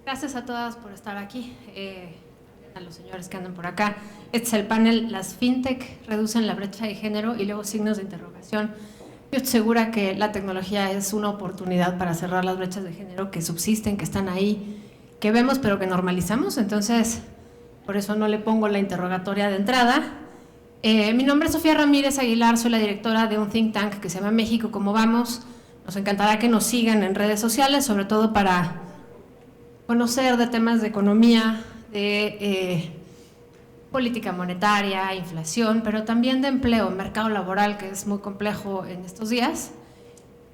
Gracias a todas por estar aquí, a los señores que andan por acá. Este es el panel, las fintech reducen la brecha de género y luego signos de interrogación. Yo estoy segura que la tecnología es una oportunidad para cerrar las brechas de género que subsisten, que están ahí, que vemos pero que normalizamos, entonces por eso no le pongo la interrogatoria de entrada. Mi nombre es Sofía Ramírez Aguilar, soy la directora de un think tank que se llama México Cómo Vamos. Nos encantará que nos sigan en redes sociales, sobre todo para conocer de temas de economía, de política monetaria, inflación, pero también de empleo, mercado laboral, que es muy complejo en estos días.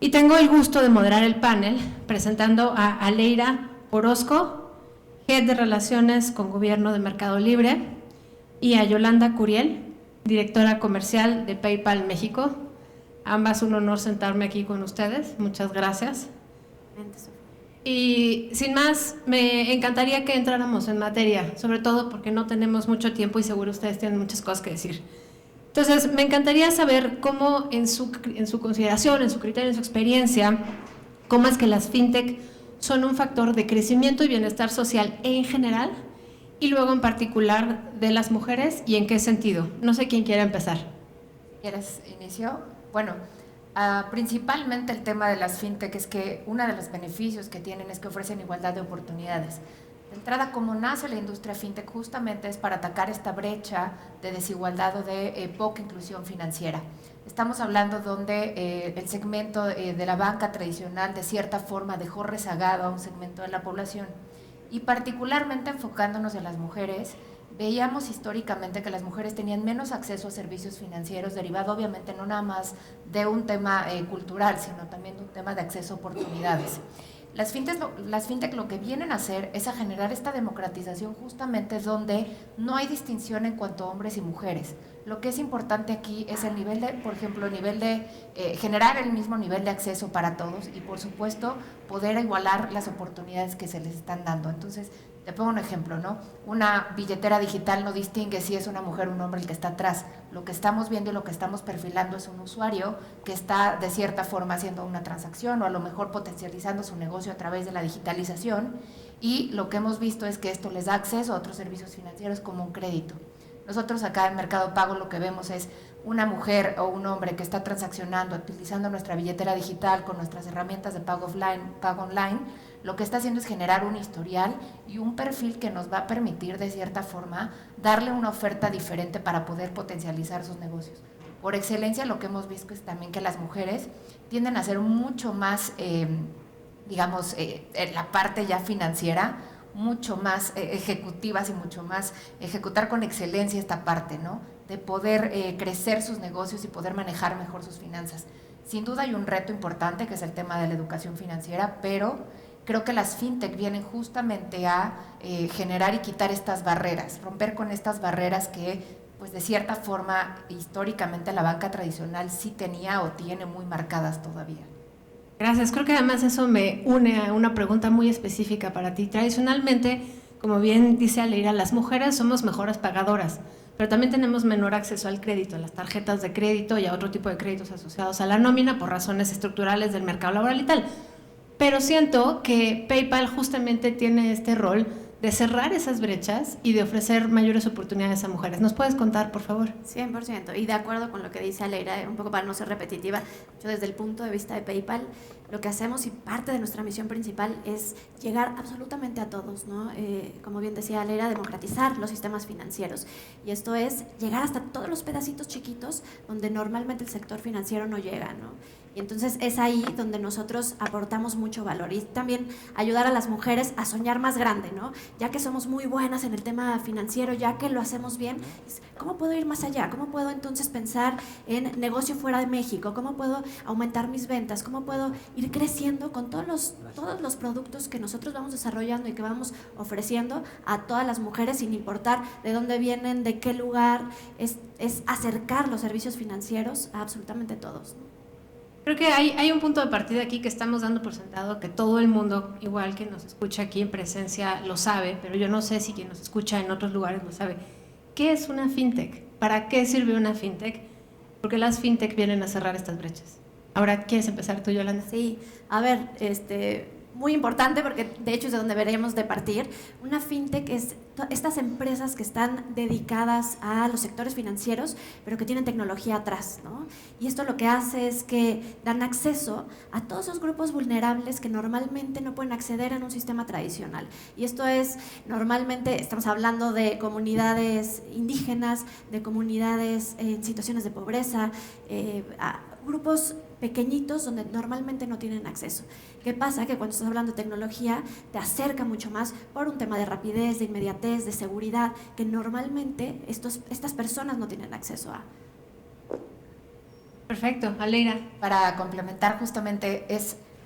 Y tengo el gusto de moderar el panel presentando a Aleira Orozco, Head de Relaciones con Gobierno de Mercado Libre, y a Yolanda Curiel, directora comercial de PayPal México. Ambas, un honor sentarme aquí con ustedes. Muchas gracias. Y sin más, me encantaría que entráramos en materia, sobre todo porque no tenemos mucho tiempo y seguro ustedes tienen muchas cosas que decir. Entonces, me encantaría saber cómo en su consideración, en su criterio, en su experiencia, cómo es que las fintech son un factor de crecimiento y bienestar social en general y luego en particular de las mujeres y en qué sentido. No sé quién quiera empezar. ¿Quieres inicio? Bueno, principalmente el tema de las fintech es que uno de los beneficios que tienen es que ofrecen igualdad de oportunidades. De entrada, como nace la industria fintech, justamente es para atacar esta brecha de desigualdad o de poca inclusión financiera. Estamos hablando donde el segmento de la banca tradicional de cierta forma dejó rezagado a un segmento de la población y particularmente enfocándonos en las mujeres. Veíamos históricamente que las mujeres tenían menos acceso a servicios financieros, derivado obviamente no nada más de un tema cultural, sino también de un tema de acceso a oportunidades. Las fintech lo que vienen a hacer es a generar esta democratización justamente donde no hay distinción en cuanto a hombres y mujeres. Lo que es importante aquí es el nivel de, por ejemplo, el nivel de generar el mismo nivel de acceso para todos y por supuesto poder igualar las oportunidades que se les están dando. Entonces, te pongo un ejemplo, ¿no? Una billetera digital no distingue si es una mujer o un hombre el que está atrás. Lo que estamos viendo y lo que estamos perfilando es un usuario que está de cierta forma haciendo una transacción o a lo mejor potencializando su negocio a través de la digitalización, y lo que hemos visto es que esto les da acceso a otros servicios financieros como un crédito. Nosotros acá en Mercado Pago lo que vemos es una mujer o un hombre que está transaccionando, utilizando nuestra billetera digital con nuestras herramientas de pago online, lo que está haciendo es generar un historial y un perfil que nos va a permitir de cierta forma darle una oferta diferente para poder potencializar sus negocios. Por excelencia lo que hemos visto es también que las mujeres tienden a ser mucho más, digamos, en la parte ya financiera, mucho más ejecutivas y mucho más ejecutar con excelencia esta parte, ¿no? De poder crecer sus negocios y poder manejar mejor sus finanzas. Sin duda hay un reto importante que es el tema de la educación financiera, pero creo que las fintech vienen justamente a generar y quitar estas barreras, romper con estas barreras que, pues de cierta forma, históricamente la banca tradicional sí tenía o tiene muy marcadas todavía. Gracias. Creo que además eso me une a una pregunta muy específica para ti. Tradicionalmente, como bien dice Aleira, las mujeres somos mejores pagadoras, pero también tenemos menor acceso al crédito, a las tarjetas de crédito y a otro tipo de créditos asociados a la nómina por razones estructurales del mercado laboral y tal. Pero siento que PayPal justamente tiene este rol de cerrar esas brechas y de ofrecer mayores oportunidades a mujeres. ¿Nos puedes contar, por favor? 100%, y de acuerdo con lo que dice Aleira, un poco para no ser repetitiva, yo desde el punto de vista de PayPal, lo que hacemos y parte de nuestra misión principal es llegar absolutamente a todos, ¿no? Como bien decía Aleira, democratizar los sistemas financieros, y esto es llegar hasta todos los pedacitos chiquitos donde normalmente el sector financiero no llega, ¿no? Y entonces es ahí donde nosotros aportamos mucho valor y también ayudar a las mujeres a soñar más grande, ¿no? Ya que somos muy buenas en el tema financiero, ya que lo hacemos bien, ¿cómo puedo ir más allá? ¿Cómo puedo entonces pensar en negocio fuera de México? ¿Cómo puedo aumentar mis ventas? ¿Cómo puedo ir creciendo con todos los productos que nosotros vamos desarrollando y que vamos ofreciendo a todas las mujeres sin importar de dónde vienen, de qué lugar? Es acercar los servicios financieros a absolutamente todos, ¿no? Creo que hay un punto de partida aquí que estamos dando por sentado, que todo el mundo, igual que nos escucha aquí en presencia, lo sabe, pero yo no sé si quien nos escucha en otros lugares lo sabe. ¿Qué es una fintech? ¿Para qué sirve una fintech? Porque las fintech vienen a cerrar estas brechas. Ahora, ¿quieres empezar tú, Yolanda? Sí, a ver, muy importante porque de hecho es de donde deberíamos de partir. Una fintech es estas empresas que están dedicadas a los sectores financieros, pero que tienen tecnología atrás, ¿no? Y esto lo que hace es que dan acceso a todos esos grupos vulnerables que normalmente no pueden acceder en un sistema tradicional. Y esto es, normalmente estamos hablando de comunidades indígenas, de comunidades en situaciones de pobreza, grupos pequeñitos donde normalmente no tienen acceso. ¿Qué pasa? Que cuando estás hablando de tecnología te acerca mucho más por un tema de rapidez, de inmediatez, de seguridad, que normalmente estas personas no tienen acceso a. Perfecto, Aleira. Para complementar justamente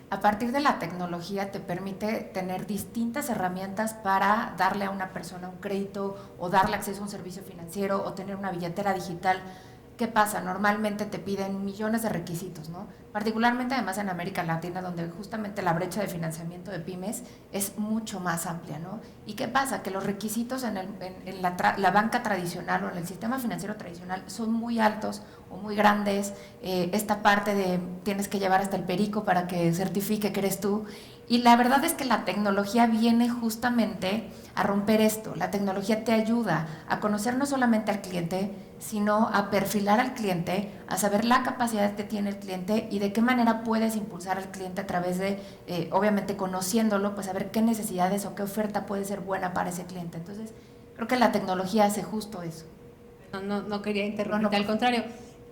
a partir de la tecnología te permite tener distintas herramientas para darle a una persona un crédito o darle acceso a un servicio financiero o tener una billetera digital. ¿Qué pasa? Normalmente te piden millones de requisitos, ¿no? Particularmente además en América Latina, donde justamente la brecha de financiamiento de pymes es mucho más amplia, ¿no? ¿Y qué pasa? Que los requisitos en la banca tradicional o en el sistema financiero tradicional son muy altos o muy grandes. Esta parte de tienes que llevar hasta el perico para que certifique que eres tú. Y la verdad es que la tecnología viene justamente a romper esto. La tecnología te ayuda a conocer no solamente al cliente, sino a perfilar al cliente, a saber la capacidad que tiene el cliente y de qué manera puedes impulsar al cliente a través de, obviamente conociéndolo, pues saber qué necesidades o qué oferta puede ser buena para ese cliente. Entonces, creo que la tecnología hace justo eso. No quería interrumpirte, al contrario.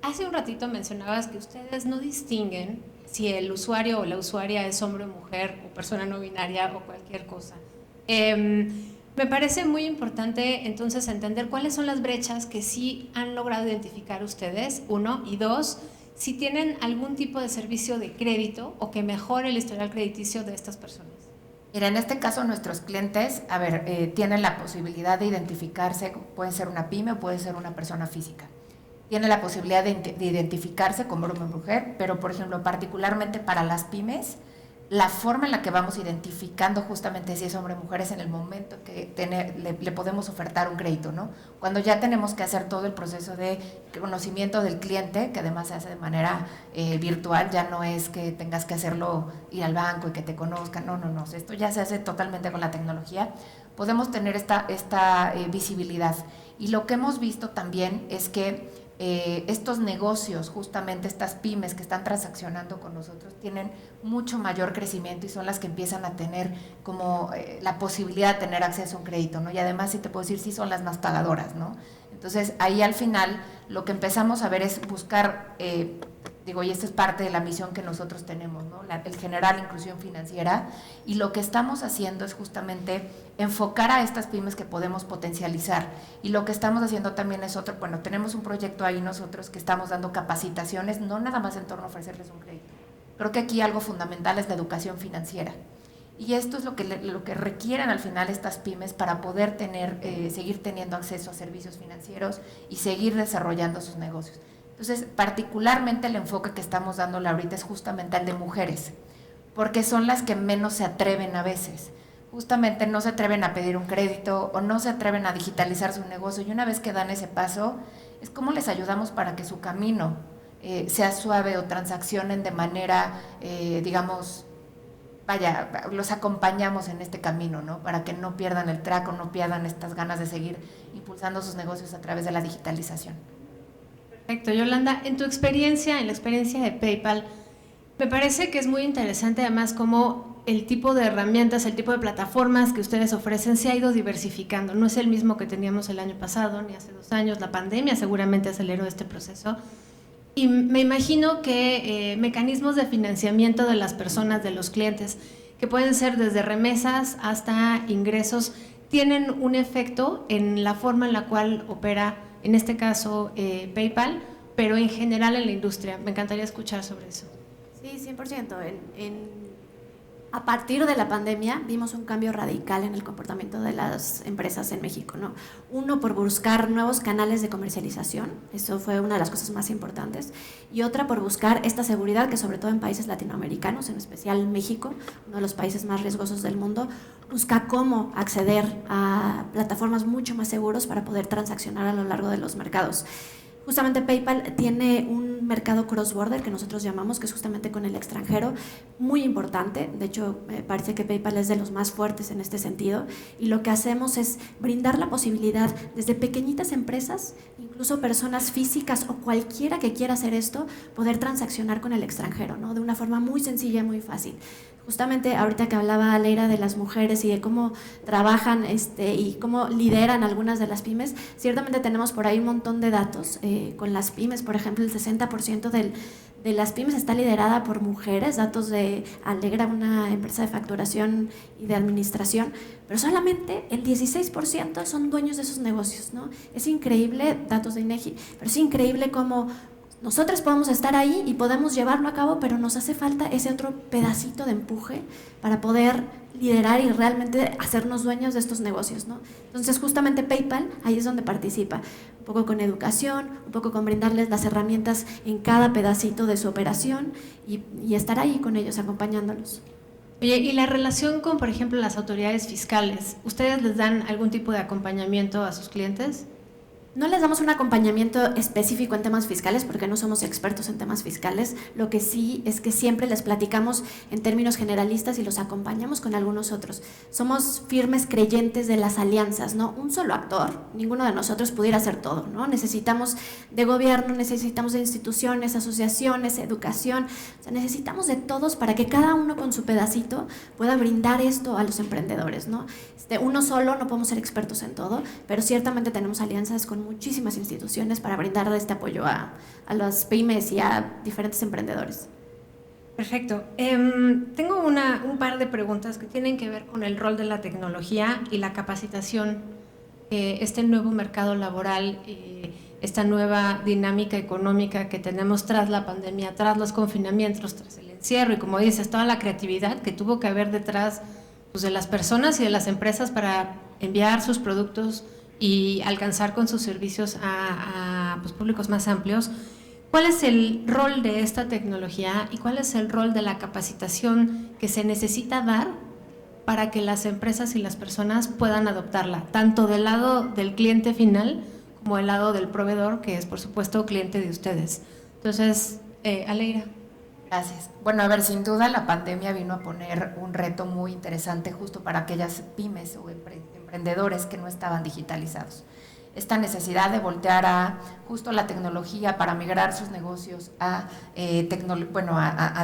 Hace un ratito mencionabas que ustedes no distinguen si el usuario o la usuaria es hombre o mujer o persona no binaria o cualquier cosa. Me parece muy importante entonces entender cuáles son las brechas que sí han logrado identificar ustedes, uno, y dos, si tienen algún tipo de servicio de crédito o que mejore el historial crediticio de estas personas. Mira, en este caso nuestros clientes, tienen la posibilidad de identificarse, puede ser una pyme o puede ser una persona física. Tiene la posibilidad de identificarse como hombre o mujer, pero por ejemplo, particularmente para las pymes, la forma en la que vamos identificando justamente si es hombre o mujer es en el momento que le podemos ofertar un crédito, ¿no? Cuando ya tenemos que hacer todo el proceso de conocimiento del cliente, que además se hace de manera virtual, ya no es que tengas que hacerlo, ir al banco y que te conozcan, no, esto ya se hace totalmente con la tecnología, podemos tener esta visibilidad. Y lo que hemos visto también es que estos negocios, justamente estas pymes que están transaccionando con nosotros, tienen mucho mayor crecimiento y son las que empiezan a tener como la posibilidad de tener acceso a un crédito, ¿no? Y además, sí te puedo decir, sí son las más pagadoras, ¿no? Entonces, ahí al final lo que empezamos a ver es buscar, y esto es parte de la misión que nosotros tenemos, ¿no? El generar inclusión financiera, y lo que estamos haciendo es justamente enfocar a estas pymes que podemos potencializar, y lo que estamos haciendo también es tenemos un proyecto ahí nosotros que estamos dando capacitaciones, no nada más en torno a ofrecerles un crédito. Creo que aquí algo fundamental es la educación financiera, y esto es lo que requieren al final estas pymes para poder seguir teniendo acceso a servicios financieros y seguir desarrollando sus negocios. Entonces, particularmente el enfoque que estamos dándole ahorita es justamente al de mujeres, porque son las que menos se atreven a veces. Justamente no se atreven a pedir un crédito o no se atreven a digitalizar su negocio, y una vez que dan ese paso, es como les ayudamos para que su camino sea suave o transaccionen de manera, los acompañamos en este camino, ¿no? Para que no pierdan el track o no pierdan estas ganas de seguir impulsando sus negocios a través de la digitalización. Perfecto, Yolanda, en la experiencia de PayPal, me parece que es muy interesante además cómo el tipo de herramientas, el tipo de plataformas que ustedes ofrecen se ha ido diversificando. No es el mismo que teníamos el año pasado ni hace 2 años. La pandemia seguramente aceleró este proceso. Y me imagino que mecanismos de financiamiento de las personas, de los clientes, que pueden ser desde remesas hasta ingresos, tienen un efecto en la forma en la cual opera, en este caso, PayPal, pero en general en la industria. Me encantaría escuchar sobre eso. Sí, 100%. A partir de la pandemia vimos un cambio radical en el comportamiento de las empresas en México, ¿no? Uno, por buscar nuevos canales de comercialización, eso fue una de las cosas más importantes, y otra por buscar esta seguridad que sobre todo en países latinoamericanos, en especial México, uno de los países más riesgosos del mundo, busca cómo acceder a plataformas mucho más seguros para poder transaccionar a lo largo de los mercados. Justamente PayPal tiene un un mercado cross-border que nosotros llamamos, que es justamente con el extranjero, muy importante. De hecho, me parece que PayPal es de los más fuertes en este sentido. Y lo que hacemos es brindar la posibilidad desde pequeñitas empresas, incluso personas físicas o cualquiera que quiera hacer esto, poder transaccionar con el extranjero, ¿no? De una forma muy sencilla y muy fácil. Justamente ahorita que hablaba Leira de las mujeres y de cómo trabajan y cómo lideran algunas de las pymes, ciertamente tenemos por ahí un montón de datos. Con las pymes, por ejemplo, el 60% de las pymes está liderada por mujeres, datos de Alegra, una empresa de facturación y de administración, pero solamente el 16% son dueños de esos negocios, ¿no? Es increíble, datos de INEGI, pero es increíble cómo nosotros podemos estar ahí y podemos llevarlo a cabo, pero nos hace falta ese otro pedacito de empuje para poder liderar y realmente hacernos dueños de estos negocios, ¿no? Entonces, justamente PayPal ahí es donde participa, un poco con educación, un poco con brindarles las herramientas en cada pedacito de su operación y estar ahí con ellos, acompañándolos. Oye, y la relación con, por ejemplo, las autoridades fiscales, ¿ustedes les dan algún tipo de acompañamiento a sus clientes? No les damos un acompañamiento específico en temas fiscales porque no somos expertos en temas fiscales. Lo que sí es que siempre les platicamos en términos generalistas y los acompañamos con algunos otros. Somos firmes creyentes de las alianzas, ¿no? Un solo actor, ninguno de nosotros pudiera hacer todo, ¿no? Necesitamos de gobierno, necesitamos de instituciones, asociaciones, educación. O sea, necesitamos de todos para que cada uno con su pedacito pueda brindar esto a los emprendedores, ¿no? Uno solo no podemos ser expertos en todo, pero ciertamente tenemos alianzas con muchísimas instituciones para brindar este apoyo a las pymes y a diferentes emprendedores. Perfecto. Tengo un par de preguntas que tienen que ver con el rol de la tecnología y la capacitación, este nuevo mercado laboral, esta nueva dinámica económica que tenemos tras la pandemia, tras los confinamientos, tras el encierro y, como dices, toda la creatividad que tuvo que haber detrás, pues, de las personas y de las empresas para enviar sus productos y alcanzar con sus servicios a pues, públicos más amplios. ¿Cuál es el rol de esta tecnología y cuál es el rol de la capacitación que se necesita dar para que las empresas y las personas puedan adoptarla, tanto del lado del cliente final como del lado del proveedor, que es, por supuesto, cliente de ustedes? Entonces, Alegra. Gracias. Bueno, a ver, sin duda la pandemia vino a poner un reto muy interesante justo para aquellas pymes o emprendedores que no estaban digitalizados. Esta necesidad de voltear a justo la tecnología para migrar sus negocios a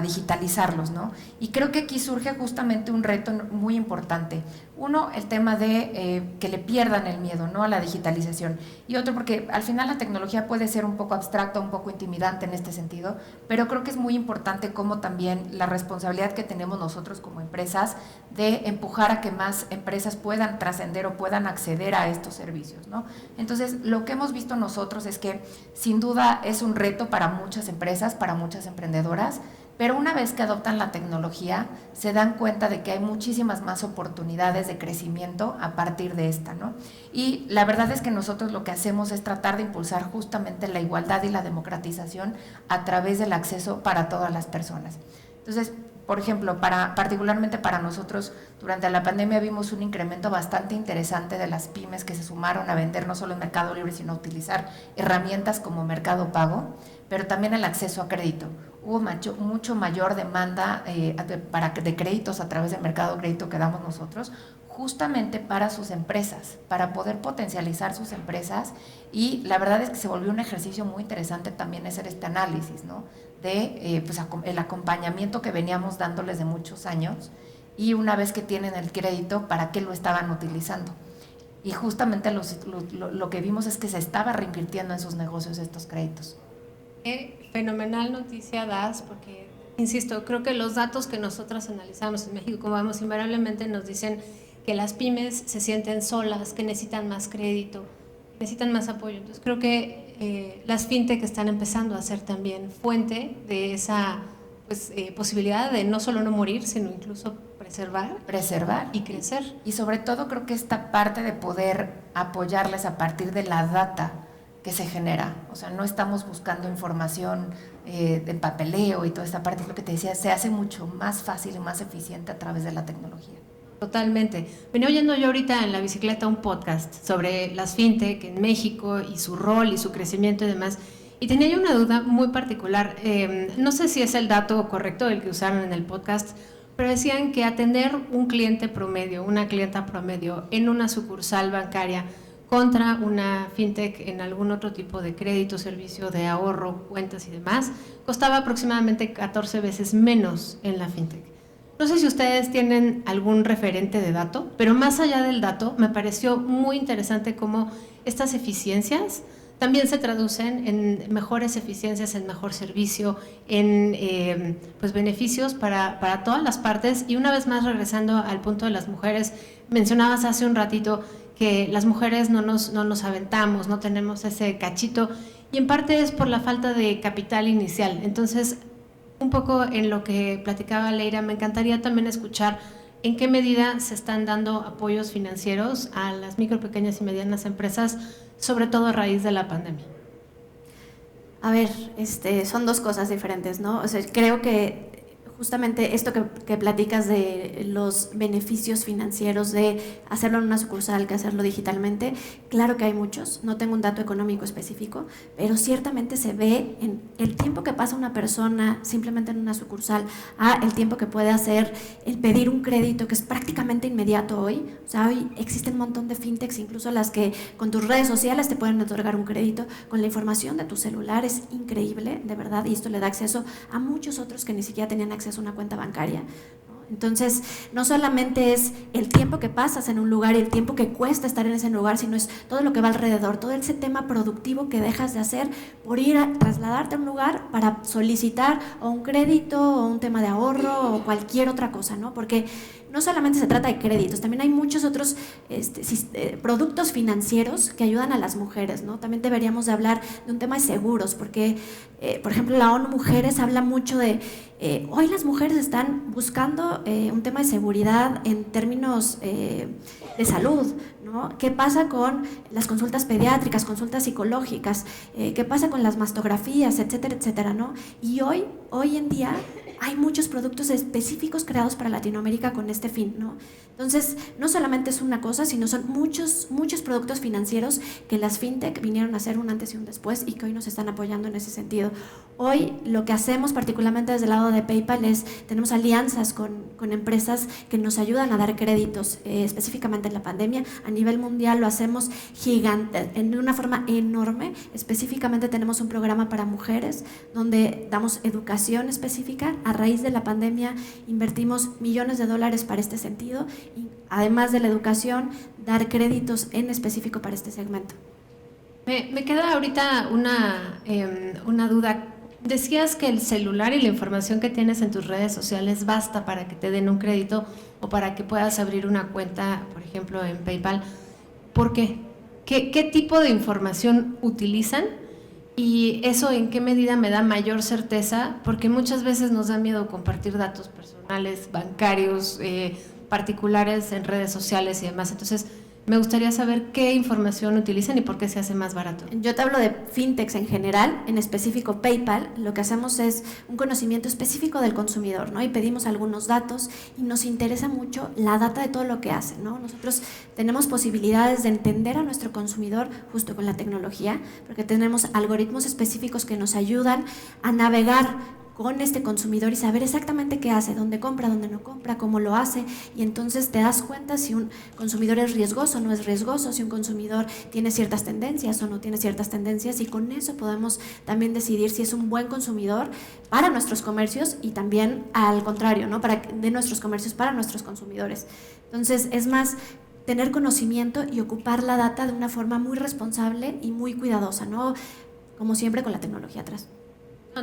digitalizarlos, ¿no? Y creo que aquí surge justamente un reto muy importante. Uno, el tema de que le pierdan el miedo, ¿no?, a la digitalización. Y otro, porque al final la tecnología puede ser un poco abstracta, un poco intimidante en este sentido, pero creo que es muy importante como también la responsabilidad que tenemos nosotros como empresas de empujar a que más empresas puedan trascender o puedan acceder a estos servicios, ¿no? Entonces, lo que hemos visto nosotros es que sin duda es un reto para muchas empresas, para muchas emprendedoras, pero una vez que adoptan la tecnología, se dan cuenta de que hay muchísimas más oportunidades de crecimiento a partir de esta, ¿no? Y la verdad es que nosotros lo que hacemos es tratar de impulsar justamente la igualdad y la democratización a través del acceso para todas las personas. Entonces, por ejemplo, particularmente para nosotros, durante la pandemia vimos un incremento bastante interesante de las pymes que se sumaron a vender no solo en Mercado Libre, sino a utilizar herramientas como Mercado Pago, pero también el acceso a crédito. Hubo mucho mayor demanda de créditos a través del mercado de crédito que damos nosotros, justamente para sus empresas, para poder potencializar sus empresas, y la verdad es que se volvió un ejercicio muy interesante también hacer este análisis, ¿no?, de el acompañamiento que veníamos dándoles de muchos años, y una vez que tienen el crédito, ¿para qué lo estaban utilizando? Y justamente lo que vimos es que se estaba reinvirtiendo en sus negocios estos créditos. Fenomenal noticia das, porque, insisto, creo que los datos que nosotras analizamos en México, como vemos, invariablemente nos dicen que las pymes se sienten solas, que necesitan más crédito, necesitan más apoyo. Entonces creo que las fintech están empezando a ser también fuente de esa posibilidad de no solo no morir, sino incluso preservar y crecer. Y sobre todo creo que esta parte de poder apoyarles a partir de la data que se genera, o sea, no estamos buscando información de papeleo y toda esta parte, es lo que te decía, se hace mucho más fácil y más eficiente a través de la tecnología. Totalmente. Venía oyendo yo ahorita en la bicicleta un podcast sobre las fintech en México y su rol y su crecimiento y demás, Y tenía yo una duda muy particular. No sé si es el dato correcto el que usaron en el podcast, pero decían que atender un cliente promedio, una clienta promedio en una sucursal bancaria contra una fintech en algún otro tipo de crédito, servicio de ahorro, cuentas y demás, costaba aproximadamente 14 veces menos en la fintech. No sé si ustedes tienen algún referente de dato, pero más allá del dato, me pareció muy interesante cómo estas eficiencias también se traducen en mejores eficiencias, en mejor servicio, en pues beneficios para todas las partes. Y una vez más, regresando al punto de las mujeres, mencionabas hace un ratito que las mujeres no nos aventamos, no tenemos ese cachito, y en parte es por la falta de capital inicial. Entonces, un poco en lo que platicaba Leira, me encantaría también escuchar en qué medida se están dando apoyos financieros a las micro, pequeñas y medianas empresas, sobre todo a raíz de la pandemia. A ver, son dos cosas diferentes, ¿no? O sea, creo que justamente esto que platicas de los beneficios financieros de hacerlo en una sucursal que hacerlo digitalmente, claro que hay muchos, no tengo un dato económico específico, pero ciertamente se ve en el tiempo que pasa una persona simplemente en una sucursal a el tiempo que puede hacer el pedir un crédito, que es prácticamente inmediato hoy. O sea, hoy existen un montón de fintechs, incluso las que con tus redes sociales te pueden otorgar un crédito, con la información de tu celular. Es increíble, de verdad, y esto le da acceso a muchos otros que ni siquiera tenían acceso a una cuenta bancaria, ¿no? Entonces, no solamente es el tiempo que pasas en un lugar y el tiempo que cuesta estar en ese lugar, sino es todo lo que va alrededor, todo ese tema productivo que dejas de hacer por ir a trasladarte a un lugar para solicitar o un crédito o un tema de ahorro o cualquier otra cosa, ¿no? Porque no solamente se trata de créditos, también hay muchos otros productos financieros que ayudan a las mujeres, ¿no? También deberíamos de hablar de un tema de seguros, porque, por ejemplo, la ONU Mujeres habla mucho de, hoy las mujeres están buscando un tema de seguridad en términos de salud, ¿no? ¿Qué pasa con las consultas pediátricas, consultas psicológicas? ¿Qué pasa con las mastografías, etcétera, etcétera, ¿no? Y hoy en día hay muchos productos específicos creados para Latinoamérica con este fin, ¿no? Entonces, no solamente es una cosa, sino son muchos productos financieros que las fintech vinieron a hacer un antes y un después y que hoy nos están apoyando en ese sentido. Hoy lo que hacemos, particularmente desde el lado de PayPal, es tenemos alianzas con empresas que nos ayudan a dar créditos, específicamente en la pandemia. A nivel mundial lo hacemos gigante, en una forma enorme. Específicamente tenemos un programa para mujeres donde damos educación específica. A raíz de la pandemia invertimos millones de dólares para este sentido y además de la educación, dar créditos en específico para este segmento. Me queda ahorita una duda. Decías que el celular y la información que tienes en tus redes sociales basta para que te den un crédito o para que puedas abrir una cuenta, por ejemplo, en PayPal. ¿Por qué? ¿Qué tipo de información utilizan? Y eso en qué medida me da mayor certeza, porque muchas veces nos da miedo compartir datos personales, bancarios, particulares en redes sociales y demás. Entonces, me gustaría saber qué información utilizan y por qué se hace más barato. Yo te hablo de fintechs en general, en específico PayPal. Lo que hacemos es un conocimiento específico del consumidor, ¿no? Y pedimos algunos datos y nos interesa mucho la data de todo lo que hace, ¿no? Nosotros tenemos posibilidades de entender a nuestro consumidor justo con la tecnología, porque tenemos algoritmos específicos que nos ayudan a navegar con este consumidor y saber exactamente qué hace, dónde compra, dónde no compra, cómo lo hace, y entonces te das cuenta si un consumidor es riesgoso o no es riesgoso, si un consumidor tiene ciertas tendencias o no tiene ciertas tendencias, y con eso podemos también decidir si es un buen consumidor para nuestros comercios y también al contrario, ¿no? De nuestros comercios para nuestros consumidores. Entonces es más tener conocimiento y ocupar la data de una forma muy responsable y muy cuidadosa, ¿no? Como siempre con la tecnología atrás.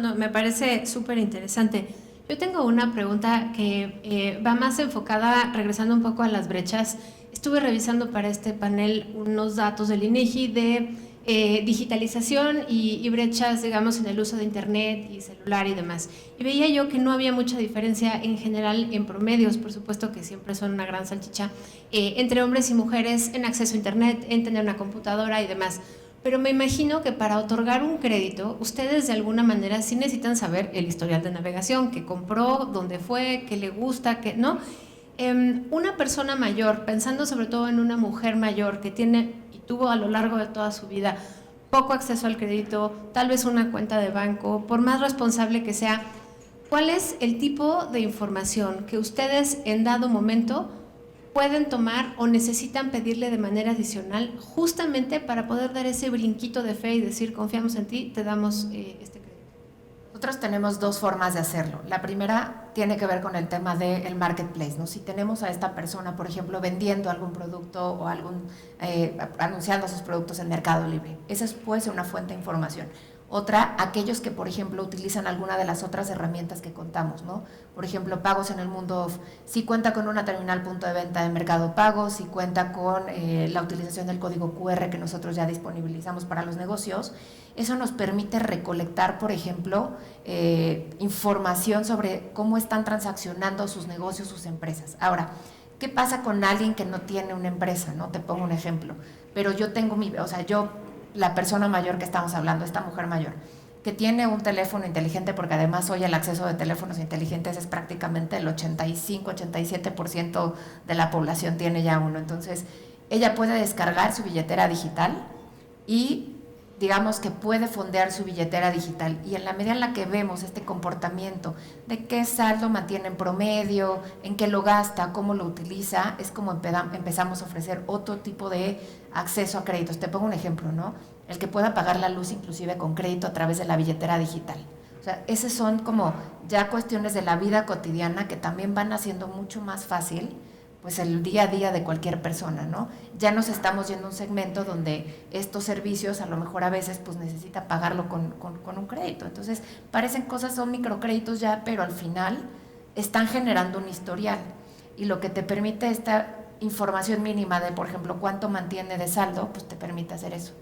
No, me parece súper interesante. Yo tengo una pregunta que va más enfocada, regresando un poco a las brechas. Estuve revisando para este panel unos datos del INEGI de digitalización y brechas, digamos, en el uso de internet y celular y demás. Y veía yo que no había mucha diferencia en general en promedios, por supuesto que siempre son una gran salchicha, entre hombres y mujeres en acceso a internet, en tener una computadora y demás. Pero me imagino que para otorgar un crédito, ustedes de alguna manera sí necesitan saber el historial de navegación, qué compró, dónde fue, qué le gusta, qué no. Una persona mayor, pensando sobre todo en una mujer mayor que tiene y tuvo a lo largo de toda su vida poco acceso al crédito, tal vez una cuenta de banco, por más responsable que sea, ¿cuál es el tipo de información que ustedes en dado momento pueden tomar o necesitan pedirle de manera adicional justamente para poder dar ese brinquito de fe y decir, confiamos en ti, te damos este crédito? Nosotros tenemos dos formas de hacerlo. La primera tiene que ver con el tema del marketplace, ¿no? Si tenemos a esta persona, por ejemplo, vendiendo algún producto o anunciando sus productos en Mercado Libre, esa puede ser una fuente de información. Otra, aquellos que, por ejemplo, utilizan alguna de las otras herramientas que contamos, ¿no? Por ejemplo, pagos en el mundo off. Si cuenta con una terminal punto de venta de Mercado Pago, si cuenta con la utilización del código QR que nosotros ya disponibilizamos para los negocios, eso nos permite recolectar, por ejemplo, información sobre cómo están transaccionando sus negocios, sus empresas. Ahora, ¿qué pasa con alguien que no tiene una empresa, ¿no? Te pongo un ejemplo. Pero yo tengo la persona mayor que estamos hablando, esta mujer mayor, que tiene un teléfono inteligente, porque además hoy el acceso de teléfonos inteligentes es prácticamente el 85-87% de la población tiene ya uno. Entonces, ella puede descargar su billetera digital y digamos que puede fondear su billetera digital, y en la medida en la que vemos este comportamiento de qué saldo mantiene en promedio, en qué lo gasta, cómo lo utiliza, es como empezamos a ofrecer otro tipo de acceso a créditos. Te pongo un ejemplo, ¿no? El que pueda pagar la luz inclusive con crédito a través de la billetera digital. O sea, esas son como ya cuestiones de la vida cotidiana que también van haciendo mucho más fácil pues el día a día de cualquier persona, ¿no? Ya nos estamos yendo a un segmento donde estos servicios a lo mejor a veces pues necesita pagarlo con un crédito. Entonces parecen cosas, son microcréditos ya, pero al final están generando un historial, y lo que te permite esta información mínima de, por ejemplo, cuánto mantiene de saldo, pues te permite hacer eso.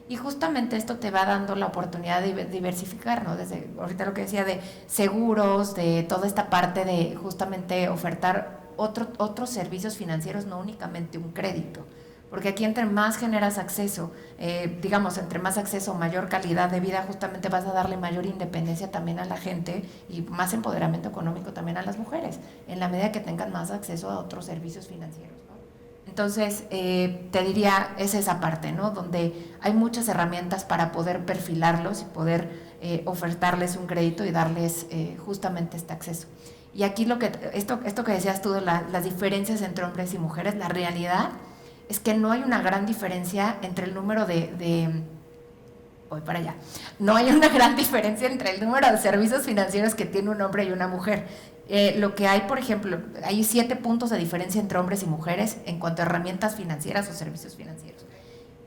Y justamente esto te va dando la oportunidad de diversificar, ¿no? Desde ahorita lo que decía de seguros, de toda esta parte de justamente ofertar otros servicios financieros, no únicamente un crédito, porque aquí entre más generas acceso, entre más acceso, mayor calidad de vida, justamente vas a darle mayor independencia también a la gente y más empoderamiento económico también a las mujeres, en la medida que tengan más acceso a otros servicios financieros, ¿no? Entonces, te diría, es esa parte, ¿no? Donde hay muchas herramientas para poder perfilarlos y poder ofertarles un crédito y darles justamente este acceso. Y aquí esto que decías tú de las diferencias entre hombres y mujeres, la realidad es que no hay una gran diferencia entre el número no hay una gran diferencia entre el número de servicios financieros que tiene un hombre y una mujer. Lo que hay, por ejemplo, hay 7 puntos de diferencia entre hombres y mujeres en cuanto a herramientas financieras o servicios financieros.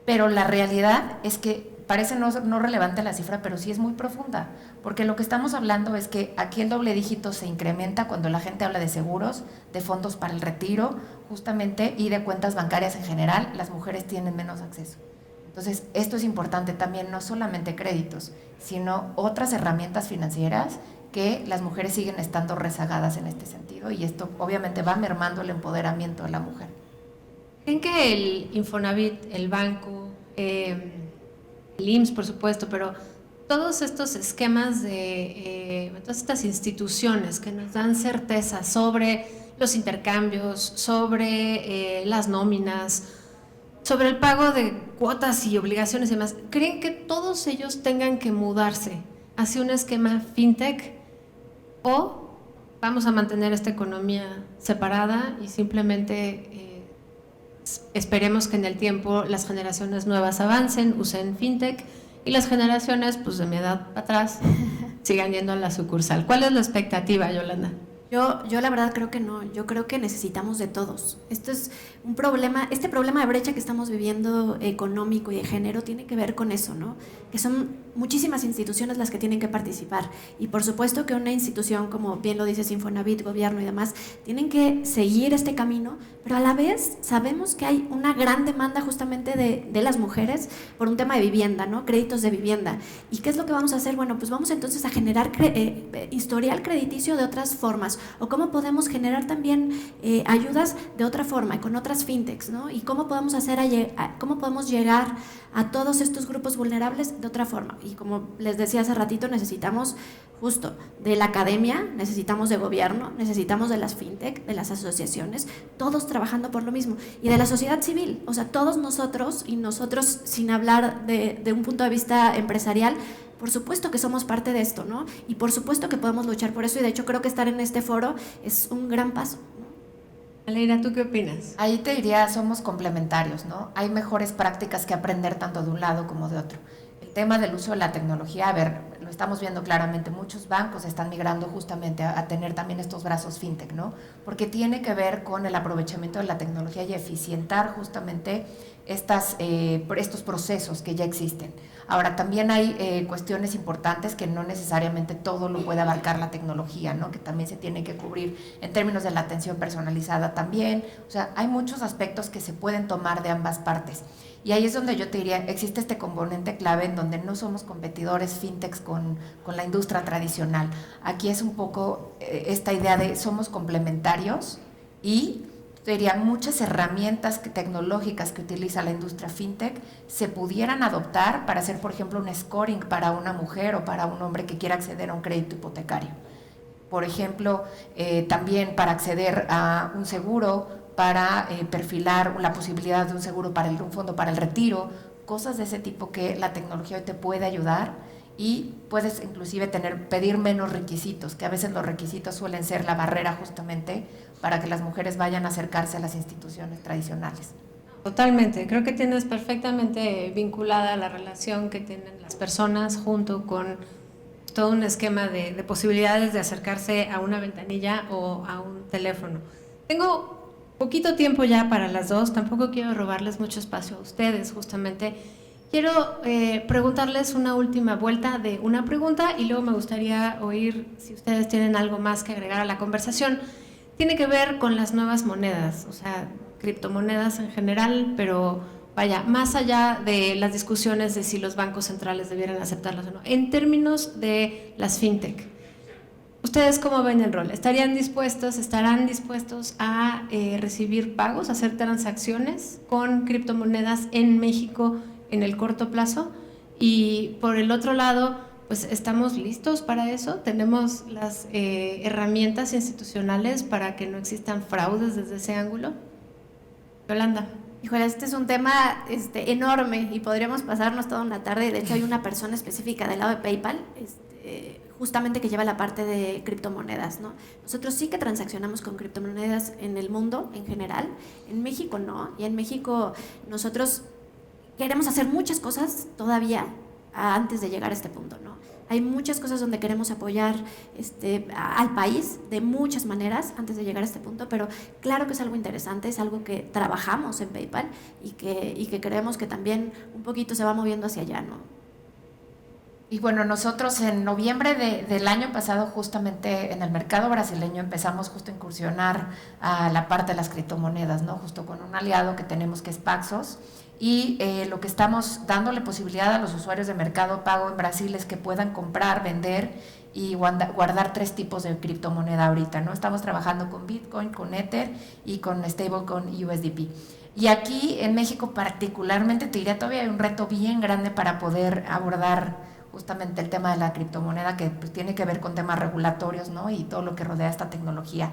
Pero la realidad es que parece no relevante la cifra, pero sí es muy profunda, porque lo que estamos hablando es que aquí el doble dígito se incrementa cuando la gente habla de seguros, de fondos para el retiro, justamente, y de cuentas bancarias en general. Las mujeres tienen menos acceso. Entonces, esto es importante también, no solamente créditos, sino otras herramientas financieras que las mujeres siguen estando rezagadas en este sentido, y esto obviamente va mermando el empoderamiento de la mujer. ¿Creen que el Infonavit, el banco, el IMSS, por supuesto, pero todos estos esquemas de todas estas instituciones que nos dan certeza sobre los intercambios, sobre las nóminas, sobre el pago de cuotas y obligaciones y demás, creen que todos ellos tengan que mudarse hacia un esquema fintech, o vamos a mantener esta economía separada y simplemente esperemos que en el tiempo las generaciones nuevas avancen, usen fintech, y las generaciones pues de mi edad para atrás sigan yendo a la sucursal? ¿Cuál es la expectativa, Yolanda? Yo la verdad creo que no, yo creo que necesitamos de todos. Esto es un problema, este problema de brecha que estamos viviendo económico y de género tiene que ver con eso, ¿no? Que son muchísimas instituciones las que tienen que participar, y por supuesto que una institución, como bien lo dices, Infonavit, gobierno y demás, tienen que seguir este camino, pero a la vez sabemos que hay una gran demanda justamente de las mujeres por un tema de vivienda, ¿no? Créditos de vivienda. ¿Y qué es lo que vamos a hacer? Bueno, pues vamos entonces a generar historial crediticio de otras formas. o cómo podemos generar también ayudas de otra forma, con otras fintechs, ¿no? Y cómo podemos cómo podemos llegar a todos estos grupos vulnerables de otra forma. Y como les decía hace ratito, necesitamos justo de la academia, necesitamos de gobierno, necesitamos de las fintech, de las asociaciones, todos trabajando por lo mismo, y de la sociedad civil, o sea, todos nosotros, y nosotros sin hablar de un punto de vista empresarial, por supuesto que somos parte de esto, ¿no? Y por supuesto que podemos luchar por eso, y de hecho creo que estar en este foro es un gran paso. Aleira, ¿tú qué opinas? Ahí te diría, somos complementarios, ¿no? Hay mejores prácticas que aprender tanto de un lado como de otro. El tema del uso de la tecnología, a ver, lo estamos viendo claramente, muchos bancos están migrando justamente a tener también estos brazos fintech, ¿no? Porque tiene que ver con el aprovechamiento de la tecnología y eficientar justamente estos procesos que ya existen. Ahora, también hay cuestiones importantes que no necesariamente todo lo puede abarcar la tecnología, ¿no? Que también se tiene que cubrir en términos de la atención personalizada también. O sea, hay muchos aspectos que se pueden tomar de ambas partes. Y ahí es donde yo te diría, existe este componente clave en donde no somos competidores fintechs con la industria tradicional. Aquí es un poco esta idea de somos complementarios y te diría, muchas herramientas tecnológicas que utiliza la industria fintech se pudieran adoptar para hacer, por ejemplo, un scoring para una mujer o para un hombre que quiera acceder a un crédito hipotecario. Por ejemplo, también para acceder a un seguro, para perfilar la posibilidad de un seguro para un fondo para el retiro, cosas de ese tipo que la tecnología hoy te puede ayudar, y puedes inclusive pedir menos requisitos, que a veces los requisitos suelen ser la barrera justamente para que las mujeres vayan a acercarse a las instituciones tradicionales. Totalmente, creo que tienes perfectamente vinculada la relación que tienen las personas junto con todo un esquema de posibilidades de acercarse a una ventanilla o a un teléfono. Tengo poquito tiempo ya para las dos, tampoco quiero robarles mucho espacio a ustedes, justamente. Quiero preguntarles una última vuelta de una pregunta y luego me gustaría oír si ustedes tienen algo más que agregar a la conversación. Tiene que ver con las nuevas monedas, o sea, criptomonedas en general, pero vaya, más allá de las discusiones de si los bancos centrales debieran aceptarlas o no. En términos de las fintech, ¿ustedes cómo ven el rol? ¿Estarán dispuestos a recibir pagos, a hacer transacciones con criptomonedas en México en el corto plazo? Y por el otro lado, pues estamos listos para eso, tenemos las herramientas institucionales para que no existan fraudes desde ese ángulo. Yolanda. Híjole, este es un tema enorme y podríamos pasarnos toda una tarde. De hecho, hay una persona específica del lado de PayPal, justamente que lleva la parte de criptomonedas, ¿no? Nosotros sí que transaccionamos con criptomonedas en el mundo en general, en México no, y en México nosotros queremos hacer muchas cosas todavía antes de llegar a este punto, ¿no? Hay muchas cosas donde queremos apoyar al país de muchas maneras antes de llegar a este punto, pero claro que es algo interesante, es algo que trabajamos en PayPal y que creemos que también un poquito se va moviendo hacia allá, ¿no? Y bueno, nosotros en noviembre del año pasado, justamente en el mercado brasileño, empezamos justo a incursionar a la parte de las criptomonedas, ¿no? Justo con un aliado que tenemos que es Paxos. Y lo que estamos dándole posibilidad a los usuarios de Mercado Pago en Brasil es que puedan comprar, vender y guardar 3 tipos de criptomoneda ahorita, ¿no? Estamos trabajando con Bitcoin, con Ether y con stablecoin USDP. Y aquí en México particularmente, te diría, todavía hay un reto bien grande para poder abordar justamente el tema de la criptomoneda, que pues tiene que ver con temas regulatorios, ¿no? Y todo lo que rodea esta tecnología.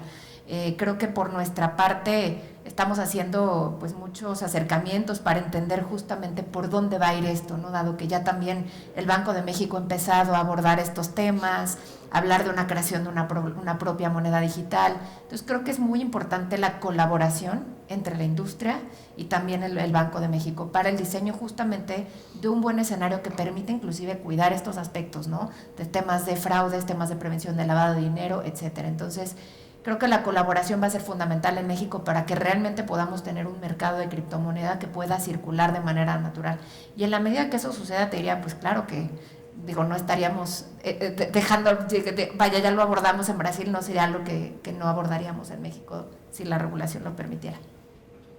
Creo que por nuestra parte estamos haciendo pues muchos acercamientos para entender justamente por dónde va a ir esto, ¿no? Dado que ya también el Banco de México ha empezado a abordar estos temas, hablar de una creación de una propia moneda digital. Entonces creo que es muy importante la colaboración entre la industria y también el Banco de México para el diseño justamente de un buen escenario que permite inclusive cuidar estos aspectos, ¿no? De temas de fraudes, temas de prevención de lavado de dinero, etcétera. Entonces creo que la colaboración va a ser fundamental en México para que realmente podamos tener un mercado de criptomoneda que pueda circular de manera natural. Y en la medida que eso suceda, te diría, pues claro que, no estaríamos dejando, vaya, ya lo abordamos en Brasil, no sería algo que no abordaríamos en México si la regulación lo permitiera.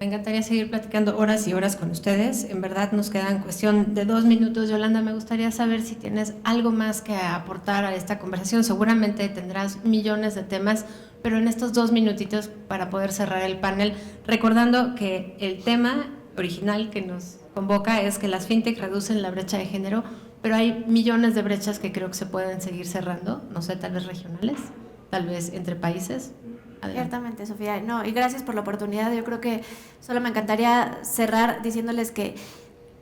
Me encantaría seguir platicando horas y horas con ustedes. En verdad nos quedan cuestión de 2 minutos. Yolanda, me gustaría saber si tienes algo más que aportar a esta conversación. Seguramente tendrás millones de temas. pero en estos 2 minutitos para poder cerrar el panel, recordando que el tema original que nos convoca es que las fintech reducen la brecha de género, pero hay millones de brechas que creo que se pueden seguir cerrando, no sé, tal vez regionales, tal vez entre países. Adelante. Ciertamente, Sofía. No, y gracias por la oportunidad. Yo creo que solo me encantaría cerrar diciéndoles que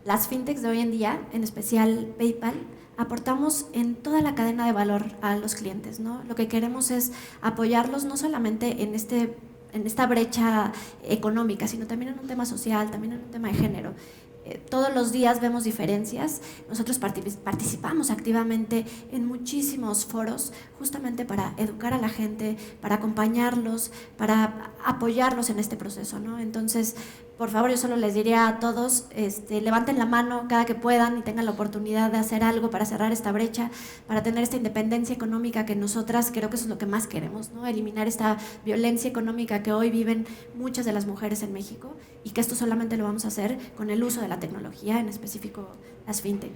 las fintechs de hoy en día, en especial PayPal, aportamos en toda la cadena de valor a los clientes, ¿no? Lo que queremos es apoyarlos no solamente en esta brecha económica, sino también en un tema social, también en un tema de género. Todos los días vemos diferencias. Nosotros participamos activamente en muchísimos foros justamente para educar a la gente, para acompañarlos, para apoyarlos en este proceso, ¿no? Entonces, por favor, yo solo les diría a todos, levanten la mano cada que puedan y tengan la oportunidad de hacer algo para cerrar esta brecha, para tener esta independencia económica que nosotras creo que eso es lo que más queremos, ¿no? Eliminar esta violencia económica que hoy viven muchas de las mujeres en México, y que esto solamente lo vamos a hacer con el uso de la tecnología, en específico las fintech.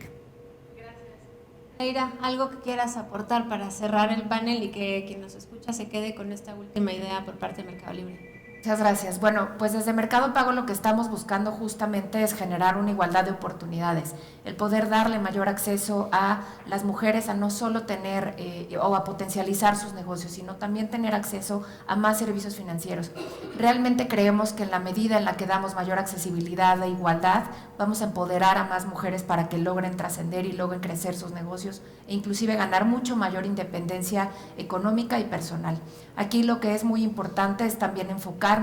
Leira, algo que quieras aportar para cerrar el panel y que quien nos escucha se quede con esta última idea por parte de Mercado Libre. Muchas gracias. Bueno, pues desde Mercado Pago lo que estamos buscando justamente es generar una igualdad de oportunidades, el poder darle mayor acceso a las mujeres a no solo tener o a potencializar sus negocios, sino también tener acceso a más servicios financieros. Realmente creemos que en la medida en la que damos mayor accesibilidad e igualdad, vamos a empoderar a más mujeres para que logren trascender y logren crecer sus negocios e inclusive ganar mucho mayor independencia económica y personal. Aquí lo que es muy importante es también enfocarnos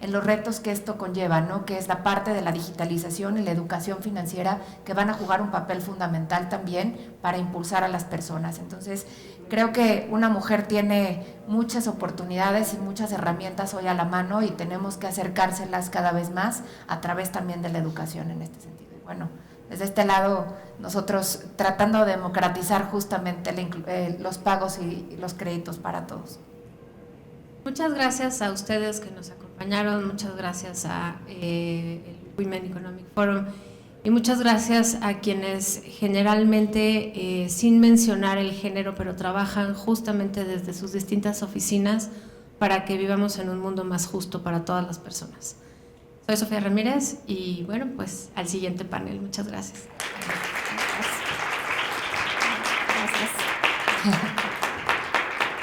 en los retos que esto conlleva, ¿no? Que es la parte de la digitalización y la educación financiera, que van a jugar un papel fundamental también para impulsar a las personas. Entonces, creo que una mujer tiene muchas oportunidades y muchas herramientas hoy a la mano y tenemos que acercárselas cada vez más a través también de la educación en este sentido. Y bueno, desde este lado, nosotros tratando de democratizar justamente los pagos y los créditos para todos. Muchas gracias a ustedes que nos acompañaron, muchas gracias a el Women Economic Forum y muchas gracias a quienes generalmente, sin mencionar el género, pero trabajan justamente desde sus distintas oficinas para que vivamos en un mundo más justo para todas las personas. Soy Sofía Ramírez y bueno, pues al siguiente panel. Muchas gracias. Gracias.